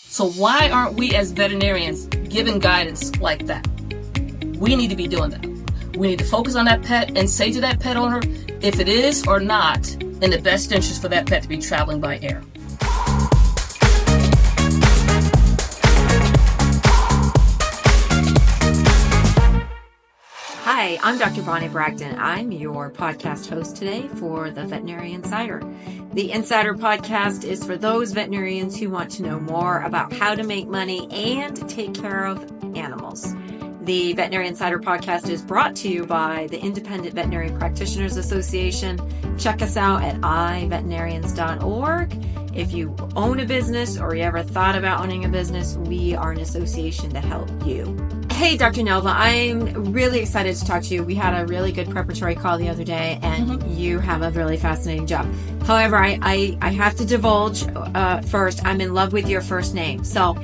So why aren't we as veterinarians giving guidance like that? We need to be doing that. We need to focus on that pet and say to that pet owner if it is or not in the best interest for that pet to be traveling by air. Hi, I'm Dr. Bonnie Bragdon. I'm your podcast host today for the Veterinary Insider. The Insider Podcast is for those veterinarians who want to know more about how to make money and take care of animals. The Veterinary Insider Podcast is brought to you by the Independent Veterinary Practitioners Association. Check us out at iveterinarians.org. If you own a business or you ever thought about owning a business, we are an association to help you. Hey, Dr. Nelva, I'm really excited to talk to you. We had a really good preparatory call the other day, and you have a really fascinating job. However, I have to divulge first, I'm in love with your first name. So,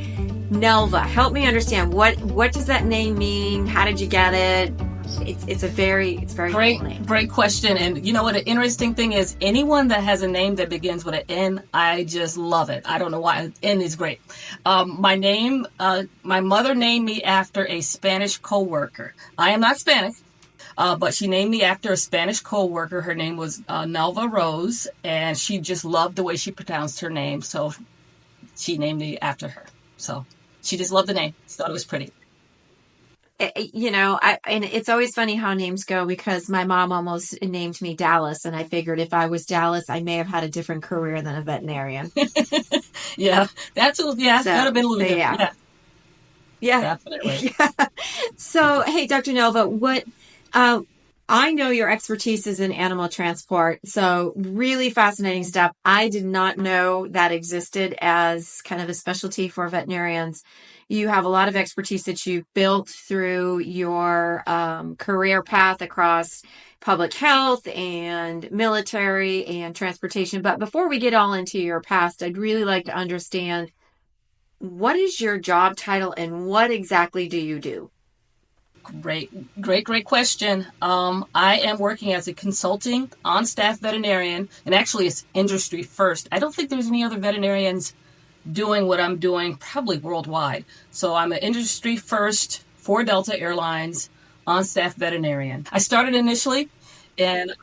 Nelva, help me understand, what does that name mean? How did you get it? It's very great cool name. Great question. And you know what, an interesting thing is, anyone that has a name that begins with an N, I just love it. I don't know why. N is great. My name, my mother named me after a Spanish co-worker. I am not Spanish, but she named me after a Spanish co-worker. Her name was Nelva Rose, and she just loved the way she pronounced her name, so she named me after her. So she just loved the name. She thought it was pretty. You know, and it's always funny how names go, because my mom almost named me Dallas, and I figured if I was Dallas, I may have had a different career than a veterinarian. Yeah, that'd have been a little different. Yeah, Definitely. Yeah. So, hey, Dr. Nelva, I know your expertise is in animal transport, so really fascinating stuff. I did not know that existed as kind of a specialty for veterinarians. You have a lot of expertise that you've built through your career path across public health and military and transportation. But before we get all into your past, I'd really like to understand, what is your job title and what exactly do you do? Great question. I am working as a consulting on-staff veterinarian, and actually it's industry first. I don't think there's any other veterinarians doing what I'm doing, probably worldwide. So I'm an industry first for Delta Airlines on-staff veterinarian. I started initially in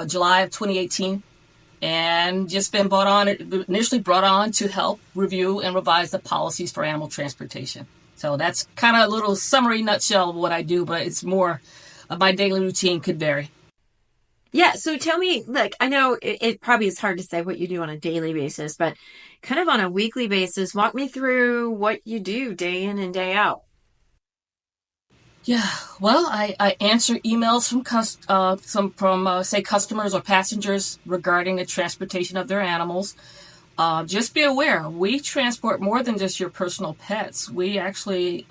July of 2018, and just been initially brought on to help review and revise the policies for animal transportation. So that's kind of a little summary nutshell of what I do, but it's more of my daily routine could vary. Yeah. So tell me, look, I know it probably is hard to say what you do on a daily basis, but kind of on a weekly basis, walk me through what you do day in and day out. Yeah. Well, I answer emails from say customers or passengers regarding the transportation of their animals. Just be aware, we transport more than just your personal pets. We actually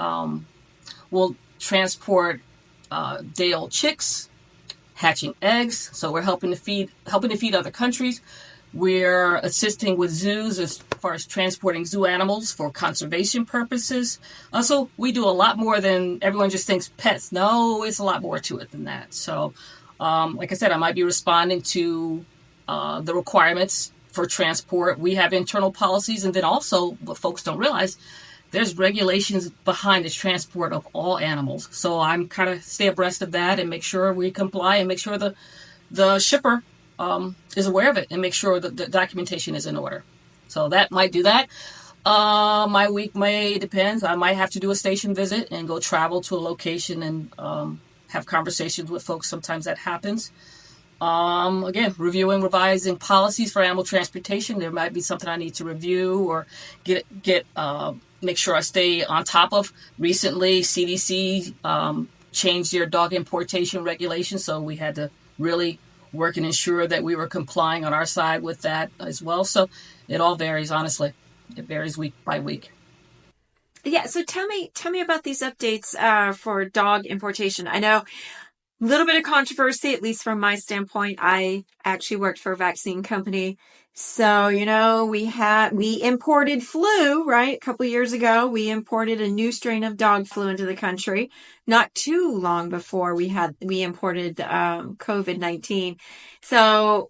will transport day-old chicks, hatching eggs. So we're helping to feed other countries. We're assisting with zoos as far as transporting zoo animals for conservation purposes. Also, we do a lot more than everyone just thinks pets. No, it's a lot more to it than that. So, like I said, I might be responding to the requirements for transport. We have internal policies, and then also what folks don't realize, there's regulations behind the transport of all animals. So I'm kind of stay abreast of that and make sure we comply and make sure the shipper is aware of it and make sure that the documentation is in order. So that might do that. My week depends. I might have to do a station visit and go travel to a location and have conversations with folks. Sometimes that happens. Again, reviewing, revising policies for animal transportation. There might be something I need to review or make sure I stay on top of. Recently, CDC changed their dog importation regulations, so we had to really work and ensure that we were complying on our side with that as well. So it all varies, honestly. It varies week by week. Yeah, so tell me about these updates for dog importation. I know a little bit of controversy, at least from my standpoint. I actually worked for a vaccine company So, we imported flu, right? A couple years ago, we imported a new strain of dog flu into the country. Not too long before we imported COVID-19. So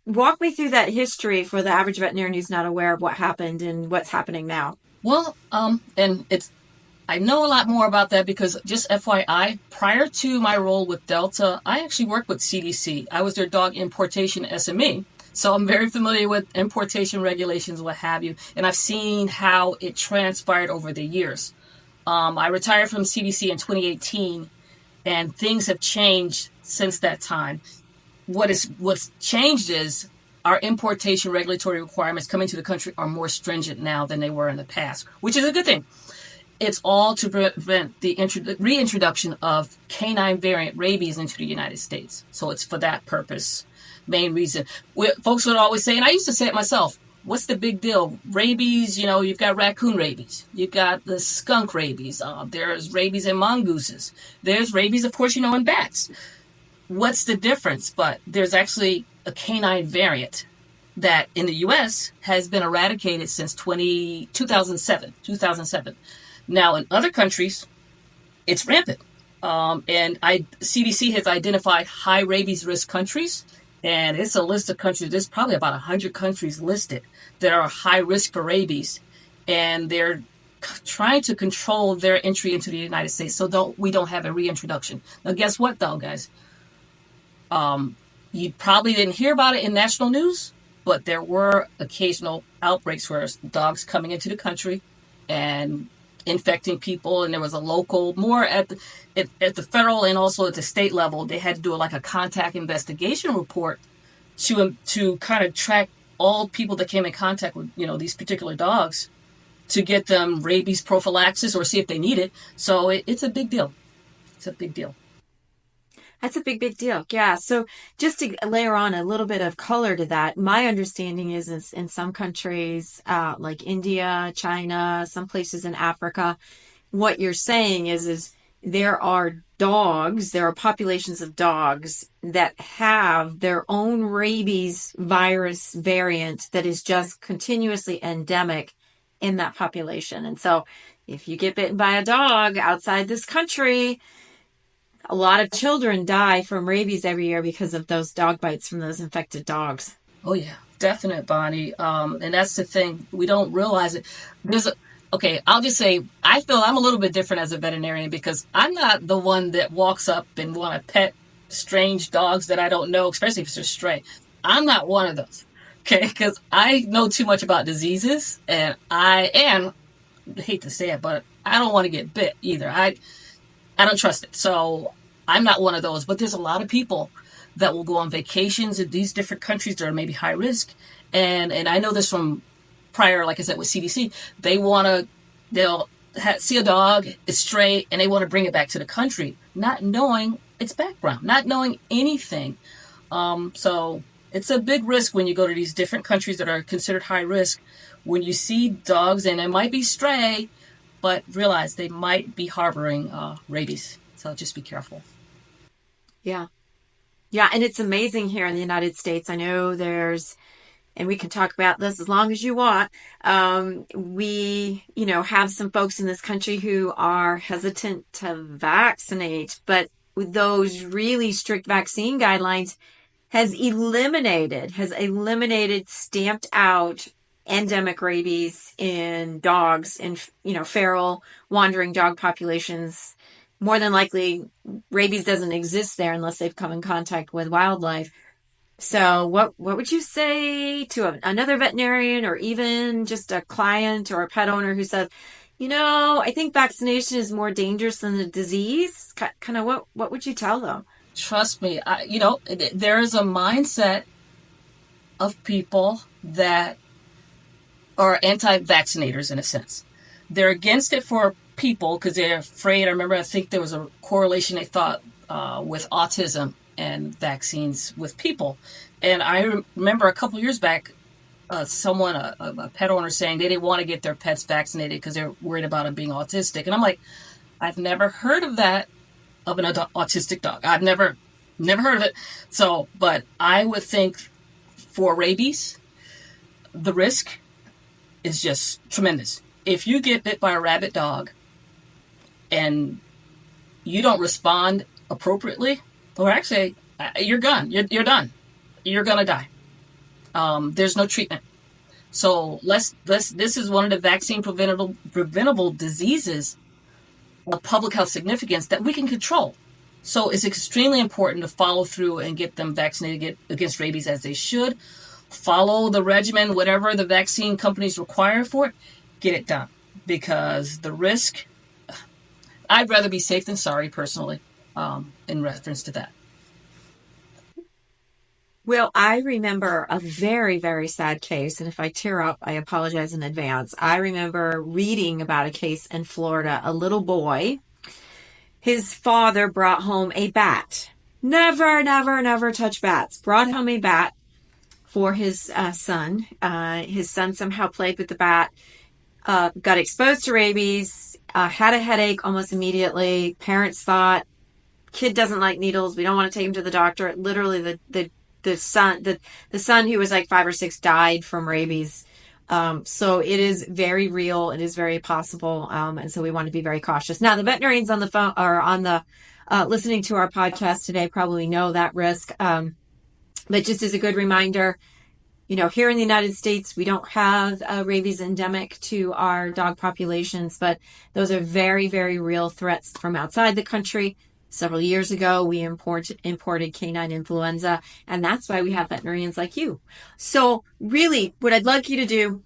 walk me through that history for the average veterinarian who's not aware of what happened and what's happening now. Well, I know a lot more about that because, just FYI, prior to my role with Delta, I actually worked with CDC. I was their dog importation SME. So I'm very familiar with importation regulations, what have you. And I've seen how it transpired over the years. I retired from CDC in 2018, and things have changed since that time. What's changed is our importation regulatory requirements coming to the country are more stringent now than they were in the past, which is a good thing. It's all to prevent the reintroduction of canine variant rabies into the United States. So it's for that purpose. Main reason. Folks would always say, and I used to say it myself, what's the big deal? Rabies, you've got raccoon rabies. You've got the skunk rabies. There's rabies in mongooses. There's rabies, of course, in bats. What's the difference? But there's actually a canine variant that in the U.S. has been eradicated since 2007. Now, in other countries, it's rampant. And CDC has identified high rabies risk countries. And it's a list of countries. There's probably about 100 countries listed that are high risk for rabies. And they're trying to control their entry into the United States so we don't have a reintroduction. Now, guess what, though, guys? You probably didn't hear about it in national news, but there were occasional outbreaks where dogs coming into the country and infecting people, and there was a local, more at the federal and also at the state level, they had to do a contact investigation report to kind of track all people that came in contact with these particular dogs to get them rabies prophylaxis or see if they need it. So it's a big deal. It's a big deal. That's a big deal. Yeah. So just to layer on a little bit of color to that, my understanding is in some countries, like India, China, some places in Africa, what you're saying is there are populations of dogs that have their own rabies virus variant that is just continuously endemic in that population. And so if you get bitten by a dog outside this country, a lot of children die from rabies every year because of those dog bites from those infected dogs. Oh, yeah, definite, Bonnie. And that's the thing. We don't realize it. I'll just say, I feel I'm a little bit different as a veterinarian because I'm not the one that walks up and want to pet strange dogs that I don't know, especially if it's a stray. I'm not one of those, okay? Because I know too much about diseases, and I hate to say it, but I don't want to get bit either. I don't trust it. So I'm not one of those. But there's a lot of people that will go on vacations in these different countries that are maybe high risk. And I know this from prior, like I said, with CDC. They'll see a dog, it's stray, and they want to bring it back to the country, not knowing its background, not knowing anything. So it's a big risk when you go to these different countries that are considered high risk. When you see dogs, and it might be stray, but realize they might be harboring rabies. So just be careful. Yeah. Yeah. And it's amazing here in the United States. I know and we can talk about this as long as you want. We, have some folks in this country who are hesitant to vaccinate, but with those really strict vaccine guidelines has eliminated, stamped out endemic rabies in dogs and, feral wandering dog populations. More than likely, rabies doesn't exist there unless they've come in contact with wildlife. So what would you say to another veterinarian or even just a client or a pet owner who says, I think vaccination is more dangerous than the disease? Kind of what would you tell them? Trust me, there is a mindset of people that are anti-vaccinators in a sense. They're against it for people because they're afraid. I think there was a correlation they thought with autism and vaccines with people. And I remember a couple years back, someone, a pet owner, saying they didn't want to get their pets vaccinated because they're worried about them being autistic. And I'm like, I've never heard of that, of an autistic dog. I've never heard of it. So, but I would think for rabies, the risk is just tremendous. If you get bit by a rabid dog and you don't respond appropriately, or actually, you're gone. You're done. You're gonna die. There's no treatment. So this is one of the vaccine preventable diseases of public health significance that we can control. So it's extremely important to follow through and get them vaccinated against rabies as they should. Follow the regimen, whatever the vaccine companies require for it, get it done. Because the risk, I'd rather be safe than sorry, personally, in reference to that. Well, I remember a very, very sad case, and if I tear up, I apologize in advance. I remember reading about a case in Florida, a little boy. His father brought home a bat. Never, never, never touch bats. Brought home a bat for his son. His son somehow played with the bat, got exposed to rabies, had a headache almost immediately. Parents thought, kid doesn't like needles. We don't want to take him to the doctor. Literally, the son who was like 5 or 6 died from rabies. So it is very real. It is very possible. And so we want to be very cautious. Now, the veterinarians on the phone or on the listening to our podcast today probably know that risk. But just as a good reminder, here in the United States, we don't have a rabies endemic to our dog populations, but those are very, very real threats from outside the country. Several years ago, we imported canine influenza, and that's why we have veterinarians like you. So really, what I'd like you to do,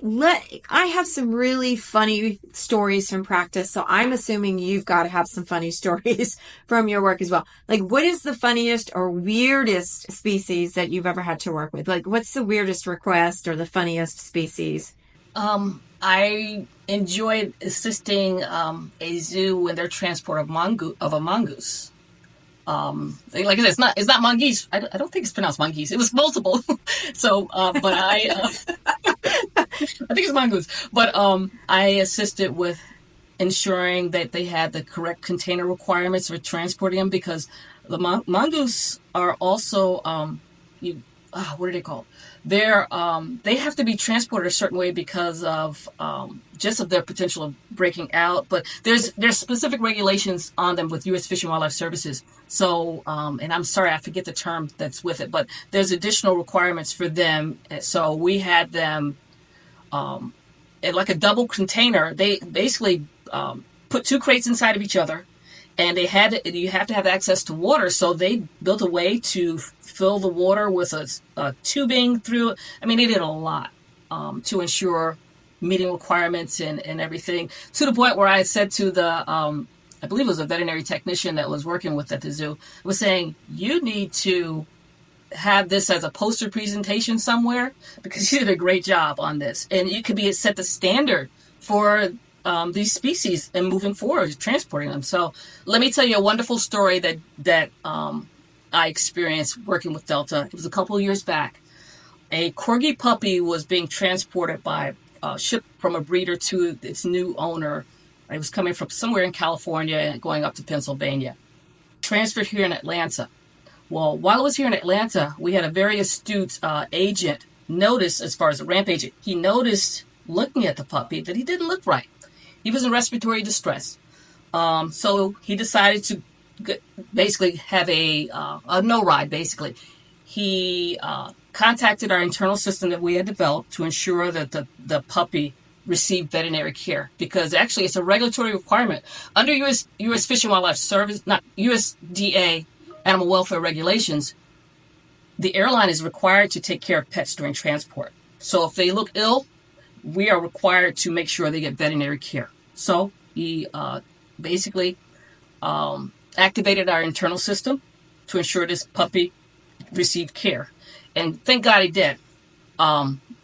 I have some really funny stories from practice, so I'm assuming you've got to have some funny stories from your work as well. Like, what is the funniest or weirdest species that you've ever had to work with? Like, what's the weirdest request or the funniest species? I enjoyed assisting a zoo in their transport of a mongoose. Like I said, it's not mongoose. I don't think it's pronounced mongoose. It was multiple. So, but I think it's mongoose. But I assisted with ensuring that they had the correct container requirements for transporting them, because the mongoose are also what are they called? They have to be transported a certain way because of just of their potential of breaking out. But there's specific regulations on them with U.S. Fish and Wildlife Services. So, and I'm sorry, I forget the term that's with it, but there's additional requirements for them. So we had them in like a double container. They basically put 2 crates inside of each other. And you have to have access to water, so they built a way to fill the water with a tubing through. I mean, they did a lot to ensure meeting requirements and everything, to the point where I said to the, I believe it was a veterinary technician that was working with at the zoo, was saying, you need to have this as a poster presentation somewhere, because you did a great job on this. And you could set the standard for these species and moving forward, transporting them. So let me tell you a wonderful story that I experienced working with Delta. It was a couple of years back. A corgi puppy was being transported by ship from a breeder to its new owner. It was coming from somewhere in California and going up to Pennsylvania. Transferred here in Atlanta. Well, while I was here in Atlanta, we had a very astute agent notice, as far as a ramp agent, he noticed looking at the puppy that he didn't look right. He was in respiratory distress. So he decided to basically have a no ride, basically. He contacted our internal system that we had developed to ensure that the puppy received veterinary care, because actually it's a regulatory requirement. Under U.S. Fish and Wildlife Service, not USDA animal welfare regulations, the airline is required to take care of pets during transport. So if they look ill, we are required to make sure they get veterinary care. So he basically activated our internal system to ensure this puppy received care. And thank God he did.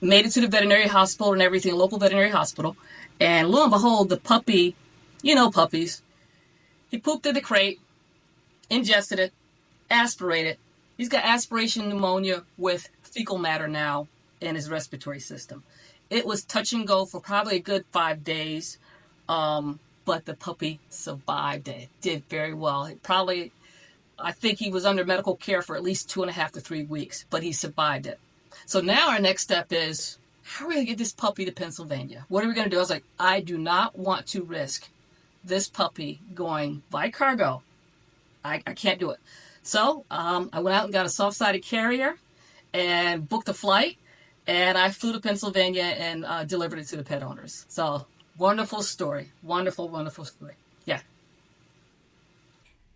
Made it to the veterinary hospital and everything, local veterinary hospital. And lo and behold, the puppy, puppies, he pooped in the crate, ingested it, aspirated. He's got aspiration pneumonia with fecal matter now in his respiratory system. It was touch and go for probably a good 5 days, but the puppy survived it. Did very well. I think he was under medical care for at least 2.5 to 3 weeks, but he survived it. So now our next step is, how are we going to get this puppy to Pennsylvania? What are we going to do? I was like, I do not want to risk this puppy going by cargo. I can't do it. So I went out and got a soft-sided carrier and booked a flight, and I flew to Pennsylvania and delivered it to the pet owners. So wonderful story. Wonderful, wonderful story. Yeah.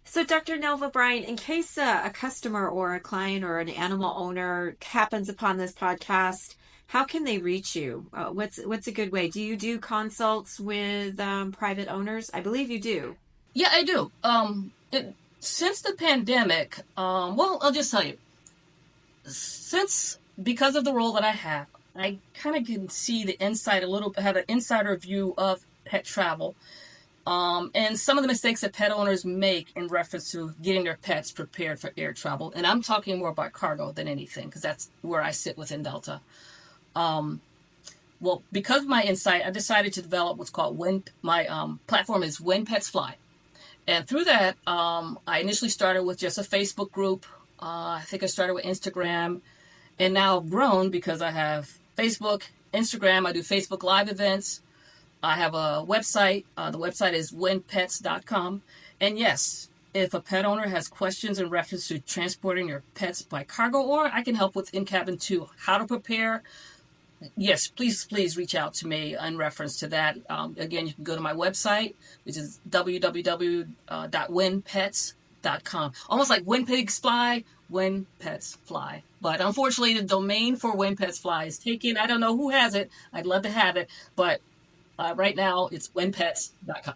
So Dr. Nelva Bryant, in case a customer or a client or an animal owner happens upon this podcast, how can they reach you? What's a good way? Do you do consults with private owners? I believe you do. Yeah, I do. Since the pandemic, well, I'll just tell you, because of the role that I have, I kind of can see the inside have an insider view of pet travel, and some of the mistakes that pet owners make in reference to getting their pets prepared for air travel. And I'm talking more about cargo than anything, because that's where I sit within Delta. Well, because of my insight, I decided to develop what's called my platform is When Pets Fly. And through that, I initially started with just a Facebook group. I think I started with Instagram, and now I've grown because I have Facebook, Instagram. I do Facebook Live events. I have a website. The website is whenpets.com. And yes, if a pet owner has questions in reference to transporting your pets by cargo, or I can help with in-cabin too, how to prepare. Yes, please reach out to me in reference to that. Again, you can go to my website, which is www.whenpets.com. Almost like When Pigs Fly, When Pets Fly. But unfortunately, the domain for When Pets Fly is taken. I don't know who has it. I'd love to have it. But right now, it's whenpets.com.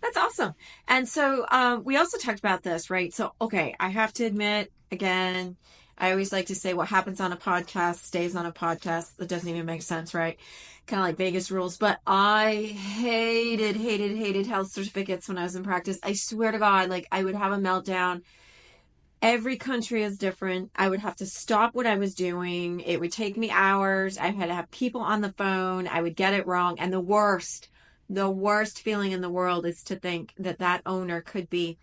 That's awesome. And so we also talked about this, right? So, okay, I have to admit, again, I always like to say what happens on a podcast stays on a podcast. That doesn't even make sense, right? Kind of like Vegas rules. But I hated health certificates when I was in practice. I swear to God, like I would have a meltdown. Every country is different. I would have to stop what I was doing. It would take me hours. I had to have people on the phone. I would get it wrong. And the worst feeling in the world is to think that that owner could be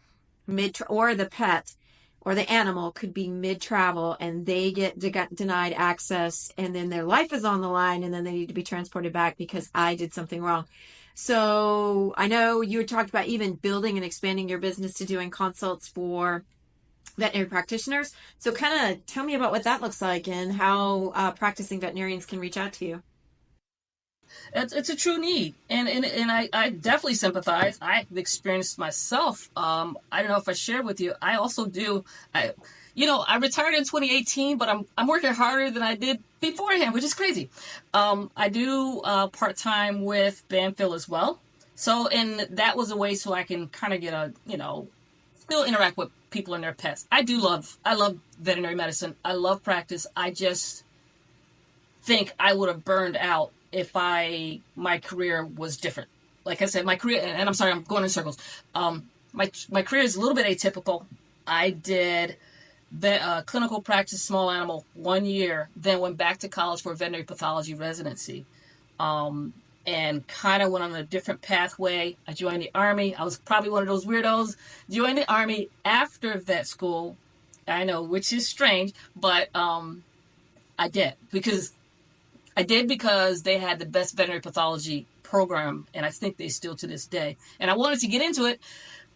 or the pet or the animal could be mid-travel and they get denied access, and then their life is on the line, and then they need to be transported back because I did something wrong. So I know you had talked about even building and expanding your business to doing consults for veterinary practitioners. So kind of tell me about what that looks like and how practicing veterinarians can reach out to you. It's a true need, and I definitely sympathize. I've experienced myself. I don't know if I shared with you. I also do. I retired in 2018, but I'm working harder than I did beforehand, which is crazy. I do part time with Banfield as well. So, and that was a way so I can kind of get still interact with people and their pets. I love veterinary medicine. I love practice. I just think I would have burned out if my career was different. Like I said, my career, and I'm sorry, I'm going in circles. My career is a little bit atypical. I did clinical practice, small animal, 1 year, then went back to college for a veterinary pathology residency, and kind of went on a different pathway. I joined the Army. I was probably one of those weirdos. Joined the Army after vet school. I know, which is strange, but I did because they had the best veterinary pathology program, and I think they still to this day. And I wanted to get into it,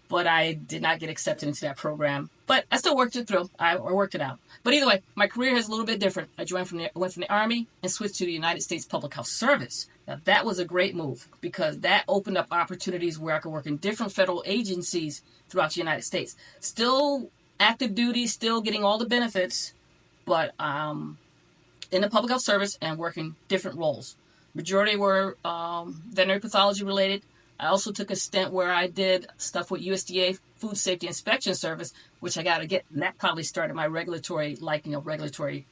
but I did not get accepted into that program. But I still worked it through. I worked it out. But either way, my career is a little bit different. I went from the Army and switched to the United States Public Health Service. Now, that was a great move because that opened up opportunities where I could work in different federal agencies throughout the United States. Still active duty, still getting all the benefits, but in the public health service and working different roles. Majority were veterinary pathology related. I also took a stint where I did stuff with USDA Food Safety Inspection Service, which I got to get, and that probably started my regulatory liking of regulatory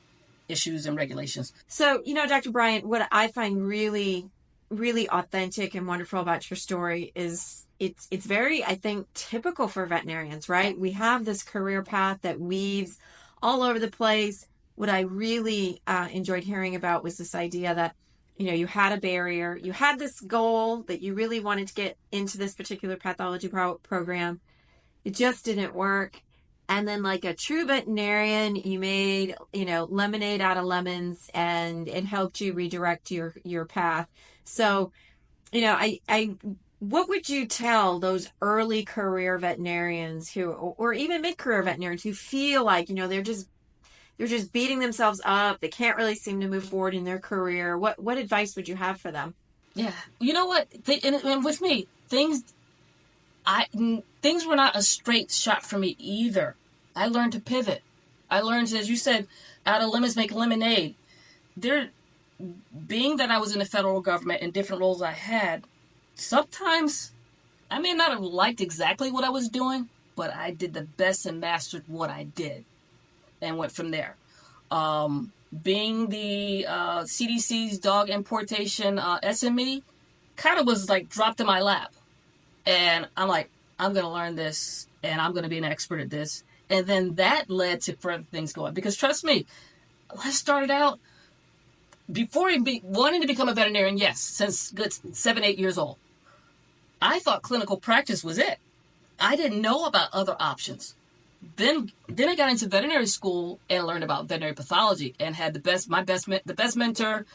issues and regulations. So, Dr. Bryant, what I find really, really authentic and wonderful about your story is it's very, I think, typical for veterinarians, right? We have this career path that weaves all over the place. What I really enjoyed hearing about was this idea that, you had a barrier, you had this goal that you really wanted to get into this particular pathology program. It just didn't work. And then like a true veterinarian, you made, lemonade out of lemons, and it helped you redirect your path. So, what would you tell those early career veterinarians or even mid-career veterinarians who feel like, they're just beating themselves up. They can't really seem to move forward in their career. What advice would you have for them? Yeah. You know what? And with me, things were not a straight shot for me either. I learned to pivot. I learned, as you said, out of lemons make lemonade. Being that I was in the federal government and different roles I had, sometimes I may not have liked exactly what I was doing, but I did the best and mastered what I did and went from there. Being the CDC's dog importation SME kind of was like dropped in my lap. And I'm like, I'm going to learn this and I'm going to be an expert at this. And then that led to further things going. Because trust me, I started out before wanting to become a veterinarian, yes, since good 7, 8 years old. I thought clinical practice was it. I didn't know about other options. Then I got into veterinary school and learned about veterinary pathology and had the best mentor.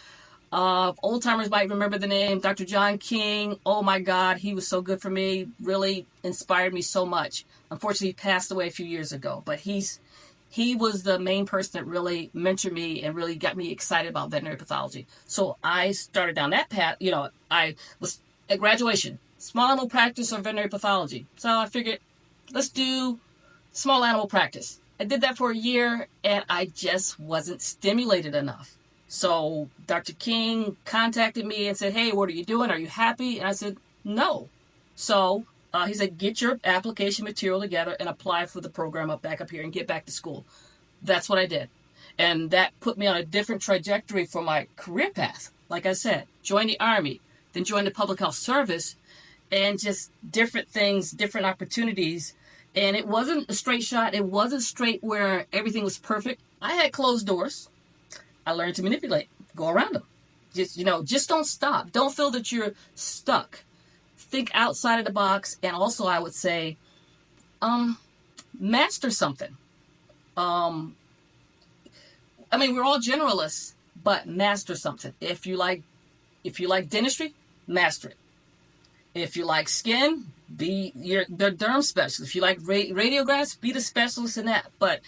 Old timers might remember the name, Dr. John King. Oh my God, he was so good for me. Really inspired me so much. Unfortunately, he passed away a few years ago, but he was the main person that really mentored me and really got me excited about veterinary pathology. So I started down that path. I was at graduation, small animal practice or veterinary pathology. So I figured, let's do small animal practice. I did that for a year and I just wasn't stimulated enough. So Dr. King contacted me and said, hey, what are you doing? Are you happy? And I said, no. So he said, get your application material together and apply for the program back up here and get back to school. That's what I did. And that put me on a different trajectory for my career path. Like I said, join the Army, then join the public health service, and just different things, different opportunities. And it wasn't a straight shot. It wasn't straight where everything was perfect. I had closed doors. I learned to manipulate, go around them. Just don't stop. Don't feel that you're stuck. Think outside of the box. And also I would say, master something. We're all generalists, but master something. If you like dentistry, master it. If you like skin, be the derm specialist. If you like radiographs, be the specialist in that. But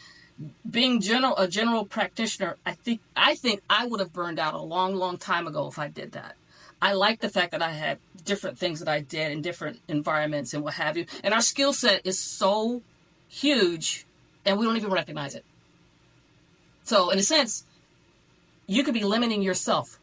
being a general practitioner, I think I would have burned out a long, long time ago if I did that. I like the fact that I had different things that I did in different environments and what have you. And our skill set is so huge and we don't even recognize it. So in a sense, you could be limiting yourself.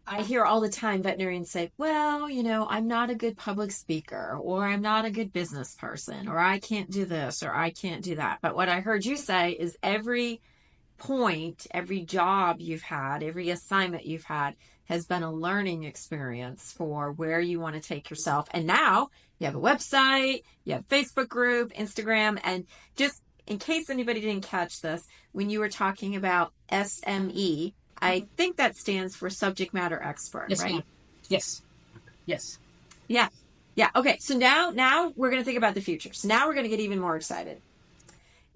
I hear all the time veterinarians say, well, I'm not a good public speaker, or I'm not a good business person, or I can't do this, or I can't do that. But what I heard you say is every point, every job you've had, every assignment you've had has been a learning experience for where you want to take yourself. And now you have a website, you have a Facebook group, Instagram, and just in case anybody didn't catch this, when you were talking about SME, I think that stands for subject matter expert, yes, right? Yes. Yeah. Okay. So now we're going to think about the future. So now we're going to get even more excited.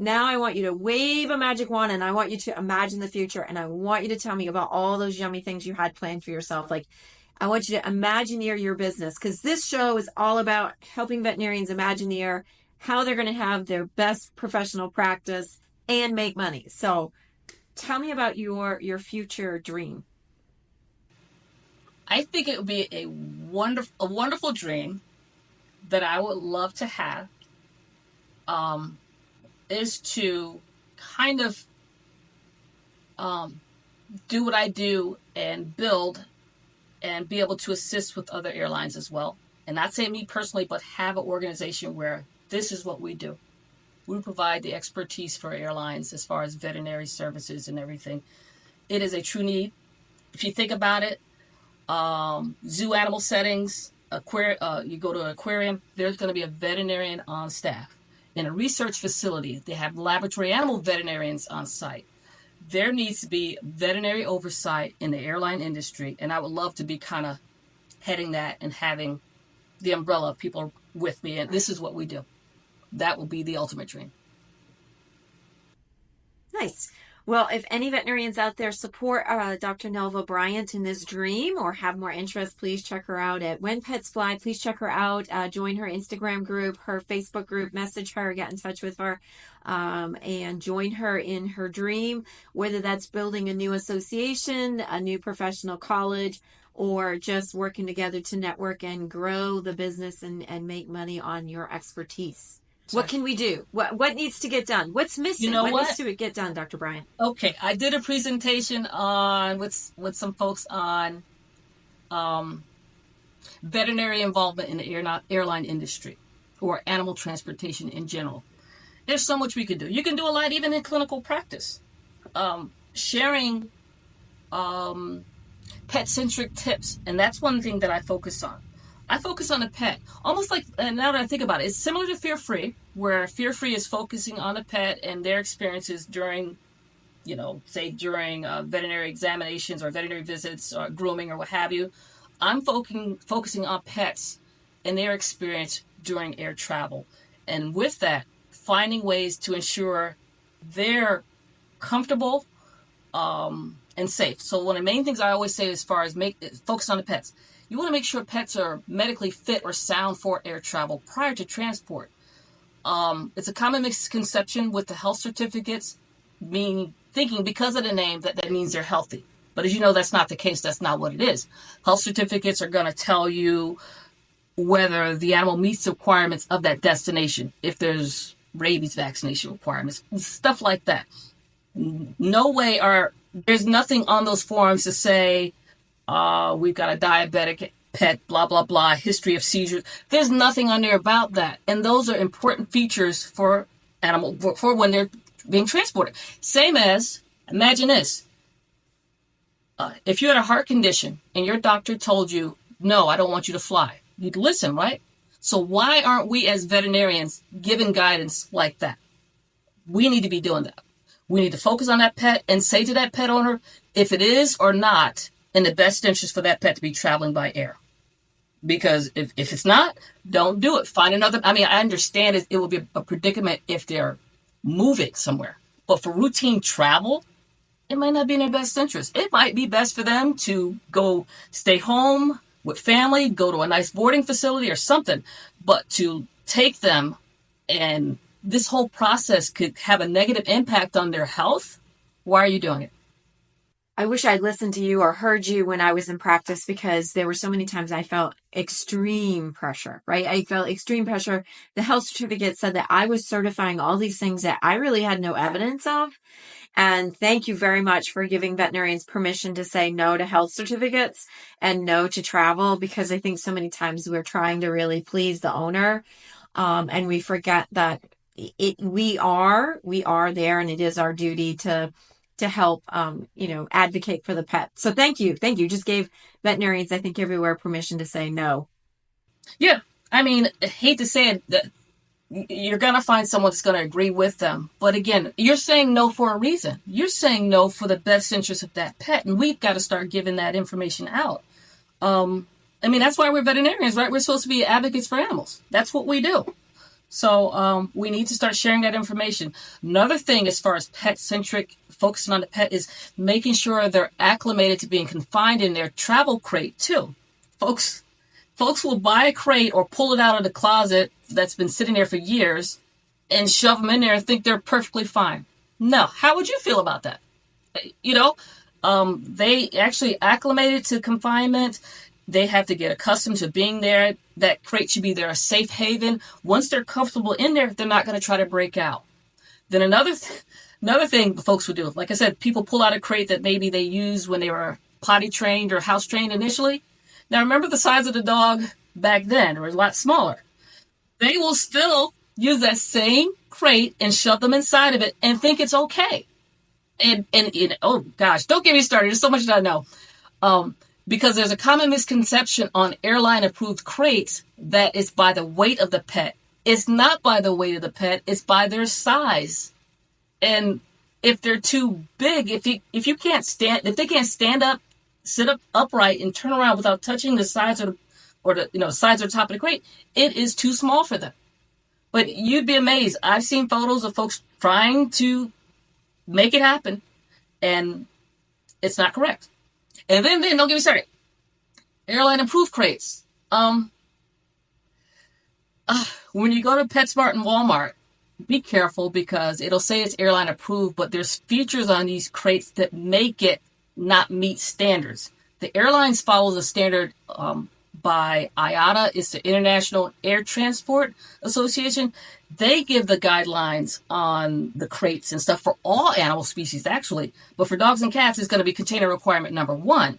Now I want you to wave a magic wand and I want you to imagine the future. And I want you to tell me about all those yummy things you had planned for yourself. Like, I want you to imagineer your business, because this show is all about helping veterinarians imagineer how they're going to have their best professional practice and make money. So tell me about your future dream. I think it would be a wonderful dream that I would love to have, is to kind of do what I do and build and be able to assist with other airlines as well. And not say me personally, but have an organization where this is what we do. We provide the expertise for airlines as far as veterinary services and everything. It is a true need. If you think about it, zoo animal settings, you go to an aquarium, there's going to be a veterinarian on staff. In a research facility, they have laboratory animal veterinarians on site. There needs to be veterinary oversight in the airline industry, and I would love to be kind of heading that and having the umbrella of people with me, and this is what we do. That will be the ultimate dream. Nice. Well, if any veterinarians out there support Dr. Nelva Bryant in this dream or have more interest, please check her out at When Pets Fly. Please check her out. Join her Instagram group, her Facebook group, message her, get in touch with her, and join her in her dream, whether that's building a new association, a new professional college, or just working together to network and grow the business and make money on your expertise. What can we do? What needs to get done? What's missing? What needs to get done, Dr. Bryant? Okay, I did a presentation on with some folks on veterinary involvement in the airline industry or animal transportation in general. There's so much we could do. You can do a lot even in clinical practice. Sharing pet-centric tips, and that's one thing that I focus on. I focus on the pet, almost like, and now that I think about it, it's similar to Fear Free, where Fear Free is focusing on the pet and their experiences during, during veterinary examinations or veterinary visits or grooming or what have you. I'm focusing on pets and their experience during air travel. And with that, finding ways to ensure they're comfortable and safe. So one of the main things I always say as far as focus on the pets. You want to make sure pets are medically fit or sound for air travel prior to transport. It's a common misconception with the health certificates, thinking because of the name that means they're healthy. But as you know, that's not the case. That's not what it is. Health certificates are going to tell you whether the animal meets the requirements of that destination, if there's rabies vaccination requirements, stuff like that. There's nothing on those forms to say, we've got a diabetic pet, blah, blah, blah, history of seizures. There's nothing on there about that. And those are important features for when they're being transported. Same as, imagine this. If you had a heart condition and your doctor told you, no, I don't want you to fly, you'd listen, right? So why aren't we as veterinarians given guidance like that? We need to be doing that. We need to focus on that pet and say to that pet owner, if it is or not in the best interest for that pet to be traveling by air. Because if it's not, don't do it. Find another. I understand it will be a predicament if they're moving somewhere. But for routine travel, it might not be in their best interest. It might be best for them to go stay home with family, go to a nice boarding facility or something. But to take them, and this whole process could have a negative impact on their health. Why are you doing it? I wish I'd listened to you or heard you when I was in practice, because there were so many times I felt extreme pressure, right? I felt extreme pressure. The health certificate said that I was certifying all these things that I really had no evidence of. And thank you very much for giving veterinarians permission to say no to health certificates and no to travel, because I think so many times we're trying to really please the owner. And we forget that we are there, and it is our duty to help, advocate for the pet. So thank you. You just gave veterinarians, I think, everywhere permission to say no. Yeah. I hate to say it, that you're going to find someone that's going to agree with them. But again, you're saying no for a reason. You're saying no for the best interest of that pet. And we've got to start giving that information out. That's why we're veterinarians, right? We're supposed to be advocates for animals. That's what we do. So we need to start sharing that information. Another thing as far as pet-centric, focusing on the pet, is making sure they're acclimated to being confined in their travel crate too. Folks will buy a crate or pull it out of the closet that's been sitting there for years and shove them in there and think they're perfectly fine. No. How would you feel about that? They actually acclimated to confinement. They have to get accustomed to being there. That crate should be their safe haven. Once they're comfortable in there, they're not going to try to break out. Then another thing folks would do, like I said, people pull out a crate that maybe they used when they were potty trained or house trained initially. Now, remember the size of the dog back then. It was a lot smaller. They will still use that same crate and shove them inside of it and think it's okay. And oh, gosh, don't get me started. There's so much that I know. Because there's a common misconception on airline-approved crates that it's by the weight of the pet. It's not by the weight of the pet. It's by their size. And if they're too big, if they can't stand up, sit up upright, and turn around without touching the sides or or the sides or top of the crate, it is too small for them. But you'd be amazed. I've seen photos of folks trying to make it happen, and it's not correct. And then don't get me started. Airline approved crates. When you go to PetSmart and Walmart, be careful because it'll say it's airline approved, but there's features on these crates that make it not meet standards. The airlines follow the standard by IATA. It's the International Air Transport Association. They give the guidelines on the crates and stuff for all animal species, actually. But for dogs and cats, it's going to be container requirement number 1.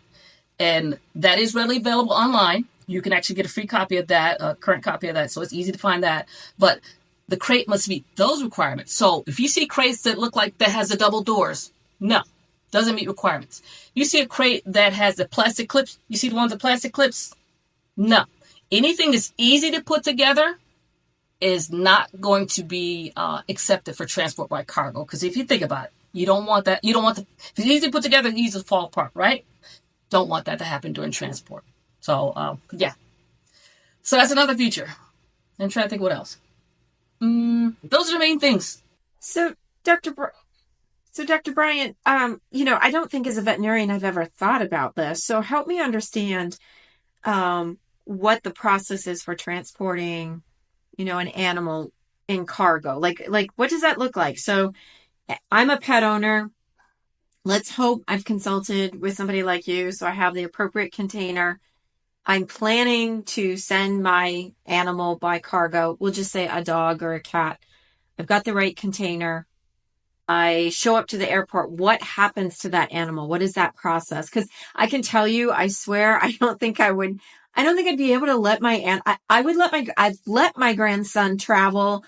And that is readily available online. You can actually get a free copy of that, a current copy of that. So it's easy to find that. But the crate must meet those requirements. So if you see crates that look like that has the double doors, no, doesn't meet requirements. You see a crate that has the plastic clips, you see the ones with plastic clips? No. Anything that's easy to put together is not going to be accepted for transport by cargo. Because if you think about it, you don't want that. You don't want if it's easy to put together, it's easy to fall apart, right? Don't want that to happen during transport. So, yeah. So that's another feature. I'm trying to think what else. Those are the main things. So, Dr. Bryant, I don't think as a veterinarian I've ever thought about this. So help me understand what the process is for transporting, an animal in cargo. Like what does that look like? So I'm a pet owner. Let's hope I've consulted with somebody like you, so I have the appropriate container. I'm planning to send my animal by cargo. We'll just say a dog or a cat. I've got the right container. I show up to the airport. What happens to that animal? What is that process? Because I can tell you, I swear, I don't think I'd be able to let I've let my grandson travel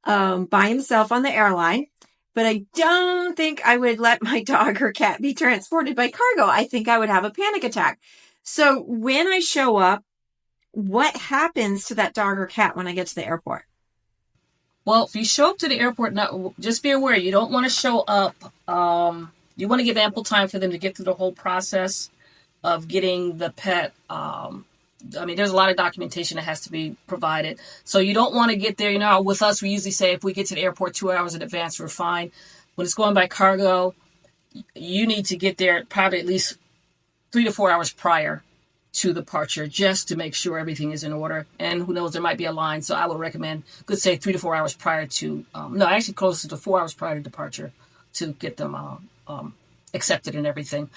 by himself on the airline, but I don't think I would let my dog or cat be transported by cargo. I think I would have a panic attack. So when I show up, what happens to that dog or cat when I get to the airport? Well, if you show up to the airport, just be aware, you don't want to show up. You want to give ample time for them to get through the whole process of getting the pet. There's a lot of documentation that has to be provided. So you don't want to get there. With us, we usually say if we get to the airport 2 hours in advance, we're fine. When it's going by cargo, you need to get there probably at least 3 to 4 hours prior to departure just to make sure everything is in order. And who knows, there might be a line. So I would recommend, could say 3 to 4 hours prior to, closer to 4 hours prior to departure to get them accepted and everything.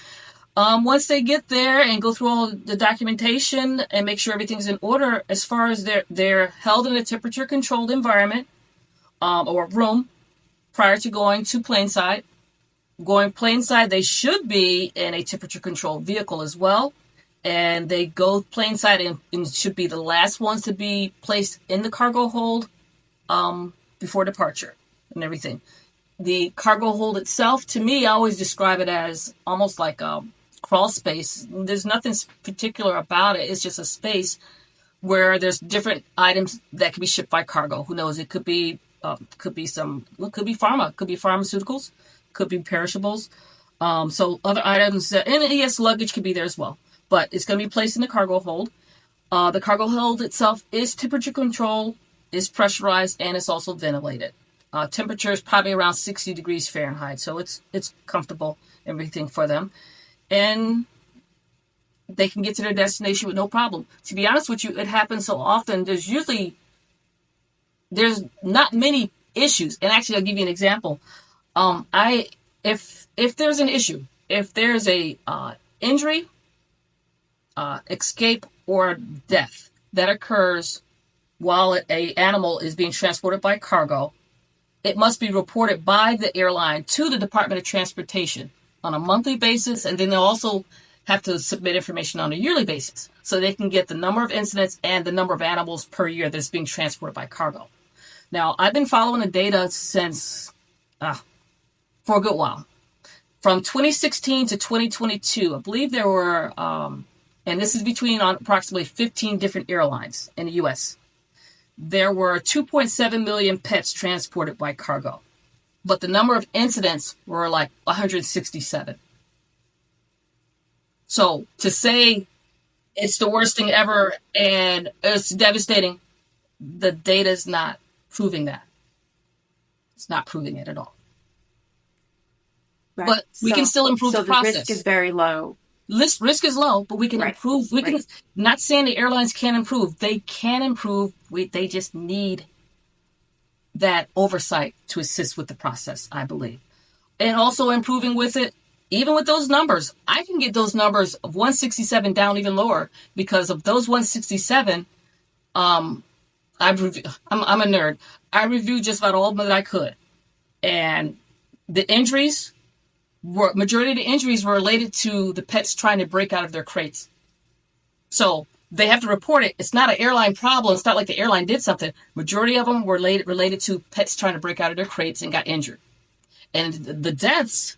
Once they get there and go through all the documentation and make sure everything's in order, as far as they're held in a temperature controlled environment or room prior to going to plainside. Going plainside, they should be in a temperature controlled vehicle as well. And they go plainside and should be the last ones to be placed in the cargo hold before departure and everything. The cargo hold itself, to me, I always describe it as almost like a crawl space. There's nothing particular about it. It's just a space where there's different items that can be shipped by cargo. Who knows? It could be pharma, could be pharmaceuticals, could be perishables. So other items and yes, luggage could be there as well. But it's going to be placed in the cargo hold. The cargo hold itself is temperature controlled, is pressurized, and it's also ventilated. Temperature is probably around 60 degrees Fahrenheit, so it's comfortable, everything for them. And they can get to their destination with no problem. To be honest with you, it happens so often. There's not many issues. And actually, I'll give you an example. If there's an issue, if there's a injury, escape, or death that occurs while a animal is being transported by cargo, it must be reported by the airline to the Department of Transportation on a monthly basis, and then they'll also have to submit information on a yearly basis so they can get the number of incidents and the number of animals per year that's being transported by cargo. Now, I've been following the data since for a good while. From 2016 to 2022, I believe there were, and this is between approximately 15 different airlines in the U.S., there were 2.7 million pets transported by cargo. But the number of incidents were like 167. So to say It's the worst thing ever, and it's devastating. The data is not proving that. It's not proving it at all. Right. But we can still improve the process. So the risk is very low. Risk is low, but we can improve. We can, not saying the airlines can't improve. They can improve. They just need that oversight to assist with the process, I believe. And also improving with it, even with those numbers. I can get those numbers of 167 down even lower because of those 167. I'm a nerd. I reviewed just about all of them that I could. And the majority of the injuries were related to the pets trying to break out of their crates. So they have to report it. It's not an airline problem. It's not like the airline did something. Majority of them were related to pets trying to break out of their crates and got injured. And the deaths,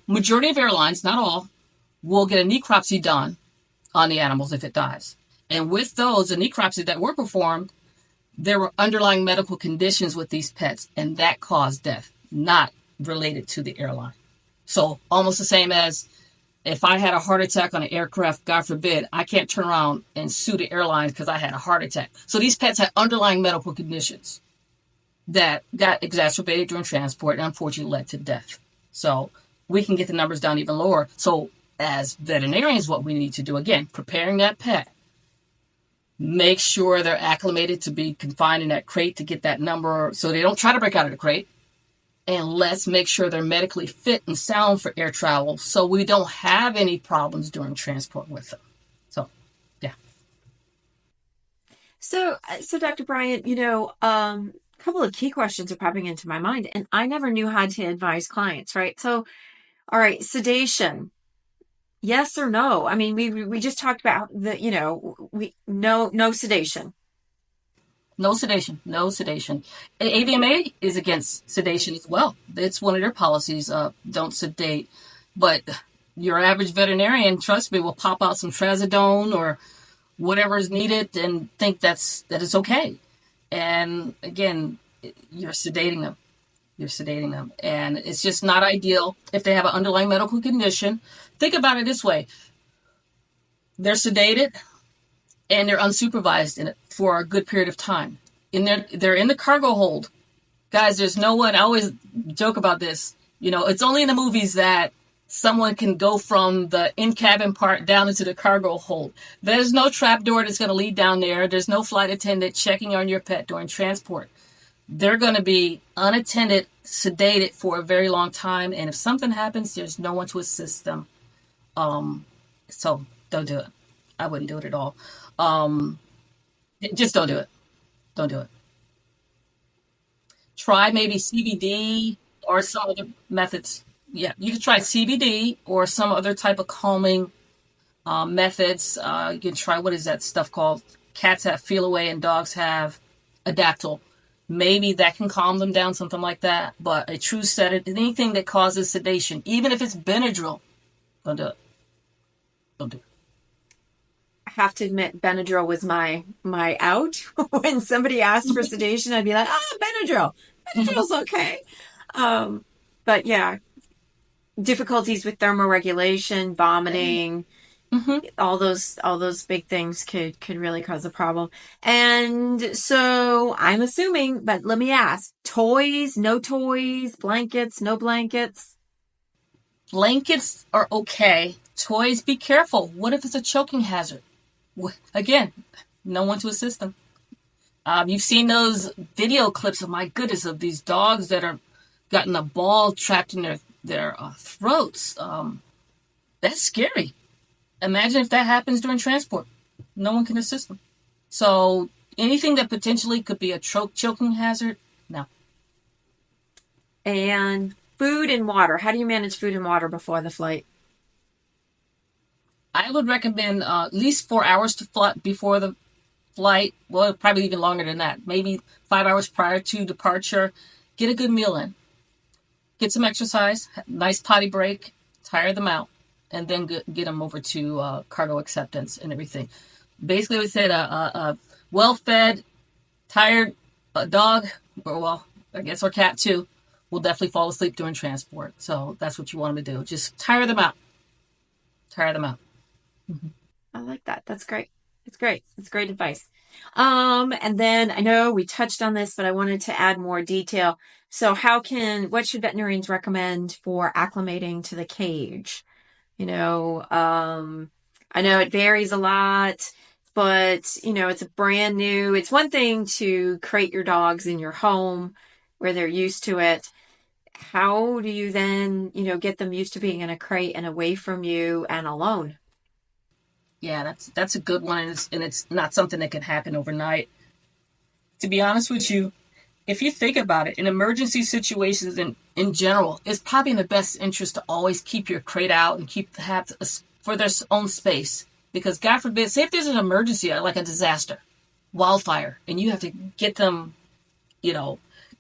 majority of airlines, not all, will get a necropsy done on the animals if it dies. And with those, the necropsy that were performed, there were underlying medical conditions with these pets, and that caused death, not related to the airline. So almost the same as if I had a heart attack on an aircraft, God forbid, I can't turn around and sue the airlines because I had a heart attack. So these pets had underlying medical conditions that got exacerbated during transport and unfortunately led to death. So we can get the numbers down even lower. So as veterinarians, what we need to do, again, preparing that pet, make sure they're acclimated to be confined in that crate to get that number so they don't try to break out of the crate. And let's make sure they're medically fit and sound for air travel so we don't have any problems during transport with them. So, yeah. So Dr. Bryant, a couple of key questions are popping into my mind, and I never knew how to advise clients, right? So, all right, sedation. Yes or no? I mean, we just talked about no sedation. No sedation. And AVMA is against sedation as well. It's one of their policies, don't sedate. But your average veterinarian, trust me, will pop out some trazodone or whatever is needed and think that it's okay. And again, you're sedating them. And it's just not ideal if they have an underlying medical condition. Think about it this way. They're sedated and they're unsupervised in it for a good period of time. They're in the cargo hold. Guys, there's no one, I always joke about this. It's only in the movies that someone can go from the in-cabin part down into the cargo hold. There's no trap door that's going to lead down there. There's no flight attendant checking on your pet during transport. They're going to be unattended, sedated for a very long time. And if something happens, there's no one to assist them. So don't do it. I wouldn't do it at all. Just don't do it. Don't do it. Try maybe CBD or some other methods. Yeah, you can try CBD or some other type of calming methods. You can try, what is that stuff called? Cats have Feel Away and dogs have Adaptil. Maybe that can calm them down, something like that. But a true sedative, anything that causes sedation, even if it's Benadryl, don't do it. Don't do it. I have to admit, Benadryl was my out. When somebody asked for sedation, I'd be like, Benadryl. Benadryl's okay. But yeah, difficulties with thermoregulation, vomiting, all those big things could really cause a problem. And so I'm assuming, but let me ask, toys, no toys, blankets, no blankets? Blankets are okay. Toys, be careful. What if it's a choking hazard? Again, no one to assist them. You've seen those video clips, of my goodness, of these dogs that are gotten a ball trapped in their throats. That's scary. Imagine if that happens during transport. No one can assist them. So anything that potentially could be a choking hazard, no. And food and water. How do you manage food and water before the flight? I would recommend at least 4 hours before the flight. Well, probably even longer than that. Maybe 5 hours prior to departure. Get a good meal in. Get some exercise, nice potty break, tire them out, and then get them over to cargo acceptance and everything. Basically, we said a well-fed, tired dog, or cat too, will definitely fall asleep during transport. So that's what you want them to do. Just tire them out. tire them out. I like that. That's great. It's great. It's great advice. And then I know we touched on this, but I wanted to add more detail. So what should veterinarians recommend for acclimating to the cage? I know it varies a lot, but it's it's one thing to crate your dogs in your home where they're used to it. How do you then, get them used to being in a crate and away from you and alone? Yeah, that's a good one, and it's not something that can happen overnight. To be honest with you, if you think about it, in emergency situations in general, it's probably in the best interest to always keep your crate out and for their own space. Because God forbid, say if there's an emergency, like a disaster, wildfire, and you have to get them,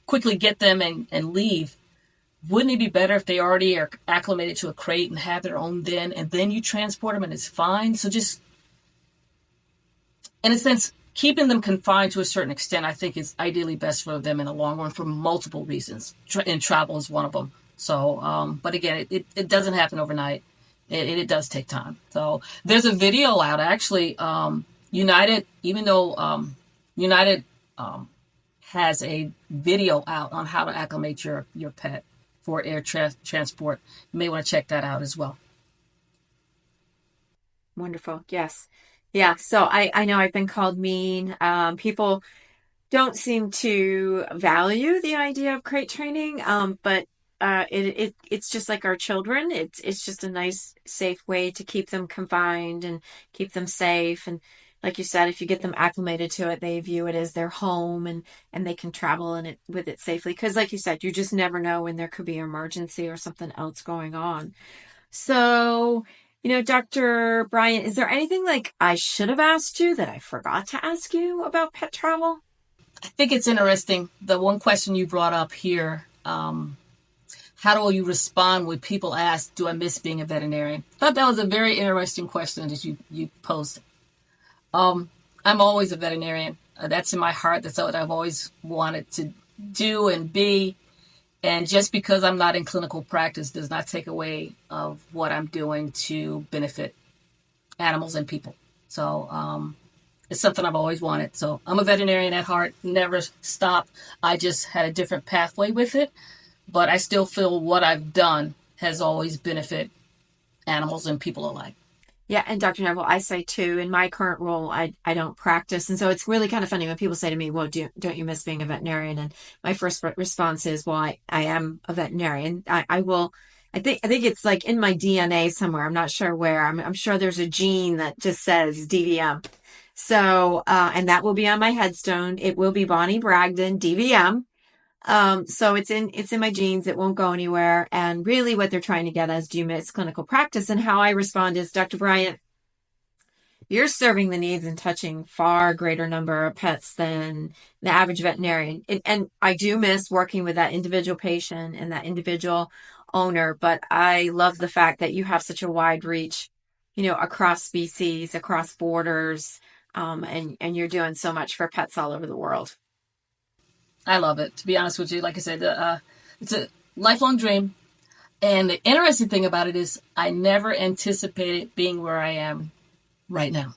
quickly get them and leave. Wouldn't it be better if they already are acclimated to a crate and have their own den, and then you transport them and it's fine? So just, in a sense, keeping them confined to a certain extent, I think is ideally best for them in the long run for multiple reasons. And travel is one of them. So, but again, it doesn't happen overnight. It does take time. So there's a video out, actually. United, even though United has a video out on how to acclimate your pet for air transport. You may want to check that out as well. Wonderful. Yes. Yeah. So I know I've been called mean. People don't seem to value the idea of crate training. But it's just like our children. It's just a nice, safe way to keep them confined and keep them safe. And like you said, if you get them acclimated to it, they view it as their home and they can travel with it safely. Because like you said, you just never know when there could be an emergency or something else going on. So, Dr. Bryant, is there anything like I should have asked you that I forgot to ask you about pet travel? I think it's interesting. The one question you brought up here, how do you respond when people ask, do I miss being a veterinarian? I thought that was a very interesting question that you posed. I'm always a veterinarian. That's in my heart. That's what I've always wanted to do and be. And just because I'm not in clinical practice does not take away of what I'm doing to benefit animals and people. So it's something I've always wanted. So I'm a veterinarian at heart, never stopped. I just had a different pathway with it. But I still feel what I've done has always benefit animals and people alike. Yeah, and Dr. Neville, I say too, in my current role, I don't practice. And so it's really kind of funny when people say to me, well, don't you miss being a veterinarian? And my first response is, well, I am a veterinarian. I think it's like in my DNA somewhere. I'm not sure where. I'm sure there's a gene that just says DVM. So, and that will be on my headstone. It will be Bonnie Bragdon, DVM. So it's in my genes. It won't go anywhere. And really what they're trying to get is, do you miss clinical practice? And how I respond is, Dr. Bryant, you're serving the needs and touching far greater number of pets than the average veterinarian. And I do miss working with that individual patient and that individual owner, but I love the fact that you have such a wide reach, across species, across borders, and you're doing so much for pets all over the world. I love it. To be honest with you, like I said, it's a lifelong dream. And the interesting thing about it is I never anticipated being where I am right now.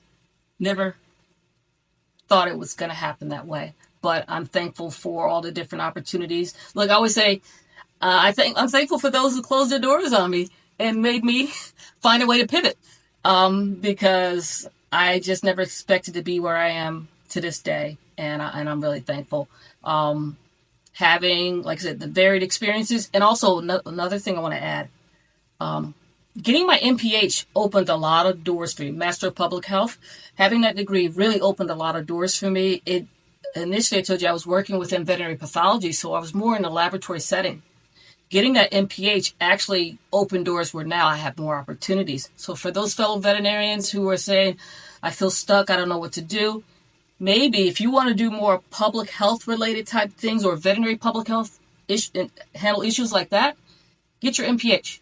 Never thought it was going to happen that way. But I'm thankful for all the different opportunities. Like I always say, I'm thankful for those who closed their doors on me and made me find a way to pivot. Because I just never expected to be where I am to this day. And I'm really thankful. Having, like I said, the varied experiences. And also another thing I want to add, getting my MPH opened a lot of doors for me. Master of Public Health, having that degree really opened a lot of doors for me. Initially, I told you I was working within veterinary pathology, so I was more in a laboratory setting. Getting that MPH actually opened doors where now I have more opportunities. So for those fellow veterinarians who are saying, I feel stuck, I don't know what to do, maybe if you want to do more public health related type things or veterinary public health handle issues like that, get your MPH.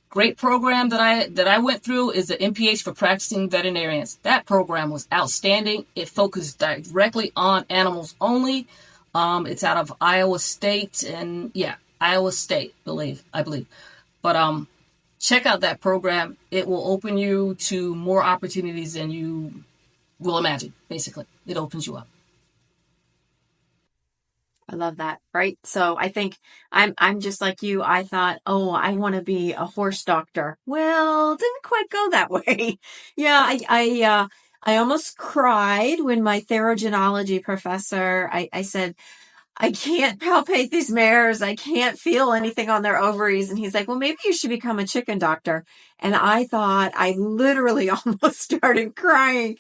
Great program that I went through is the MPH for practicing veterinarians. That program was outstanding. It focused directly on animals only. It's out of Iowa State, and Iowa State, I believe. But check out that program. It will open you to more opportunities than you will imagine. Basically, it opens you up. I love that. Right. So I think I'm just like you. I thought, oh, I want to be a horse doctor. Well, it didn't quite go that way. Yeah. I almost cried when my therogenology professor, I said, I can't palpate these mares. I can't feel anything on their ovaries. And he's like, well, maybe you should become a chicken doctor. And I thought, I literally almost started crying.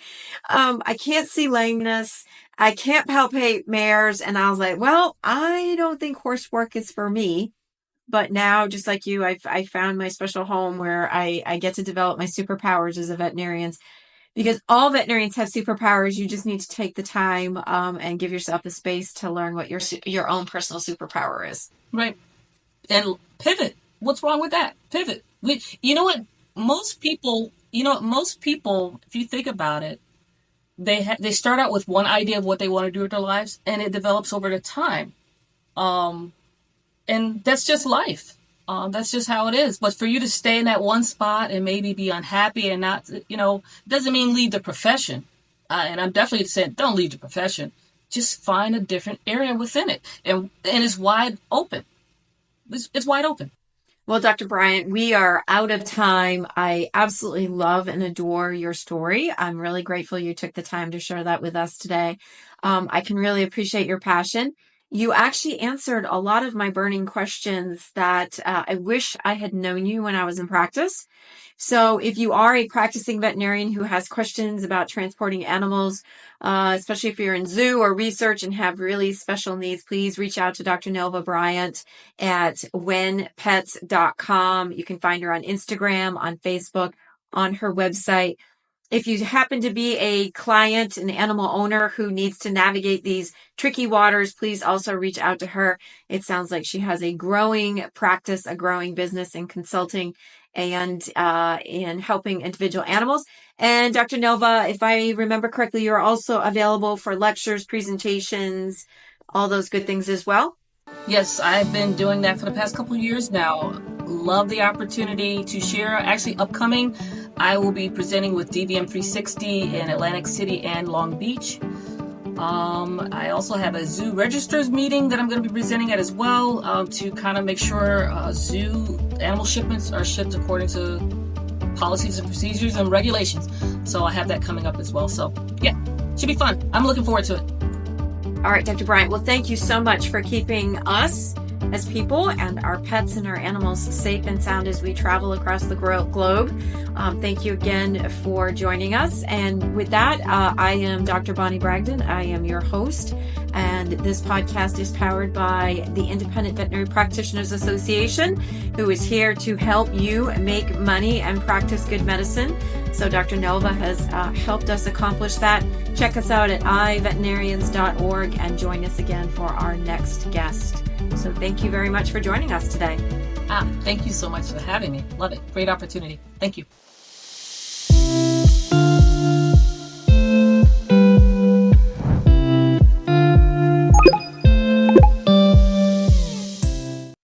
I can't see lameness. I can't palpate mares. And I was like, well, I don't think horse work is for me. But now, just like you, I found my special home where I get to develop my superpowers as a veterinarian. Because all veterinarians have superpowers. You just need to take the time and give yourself the space to learn what your own personal superpower is. Right. And pivot. What's wrong with that? Pivot. You know what? Most people, if you think about it, they start out with one idea of what they want to do with their lives, and it develops over the time. And that's just life. That's just how it is. But for you to stay in that one spot and maybe be unhappy and not, doesn't mean leave the profession. And I'm definitely saying don't leave the profession. Just find a different area within it. And it's wide open. It's wide open. Well, Dr. Bryant, we are out of time. I absolutely love and adore your story. I'm really grateful you took the time to share that with us today. I can really appreciate your passion. You actually answered a lot of my burning questions that I wish I had known you when I was in practice. So if you are a practicing veterinarian who has questions about transporting animals, especially if you're in zoo or research and have really special needs, please reach out to Dr. Nelva Bryant at whenpets.com. You can find her on Instagram, on Facebook, on her website. If you happen to be a client, an animal owner who needs to navigate these tricky waters, please also reach out to her. It sounds like she has a growing practice, a growing business in consulting and in helping individual animals. And Dr. Nelva, if I remember correctly, you're also available for lectures, presentations, all those good things as well. Yes, I've been doing that for the past couple of years now. Love the opportunity to share. Actually, upcoming, I will be presenting with DVM 360 in Atlantic City and Long Beach. I also have a zoo registers meeting that I'm going to be presenting at as well to kind of make sure zoo animal shipments are shipped according to policies and procedures and regulations. So I have that coming up as well. So yeah, should be fun. I'm looking forward to it. All right, Dr. Bryant. Well, thank you so much for keeping us as people and our pets and our animals safe and sound as we travel across the globe. Thank you again for joining us. And with that, I am Dr. Bonnie Bragdon. I am your host. And this podcast is powered by the Independent Veterinary Practitioners Association, who is here to help you make money and practice good medicine. So Dr. Nelva has helped us accomplish that. Check us out at iveterinarians.org and join us again for our next guest. So thank you very much for joining us today. Thank you so much for having me. Love it. Great opportunity. Thank you.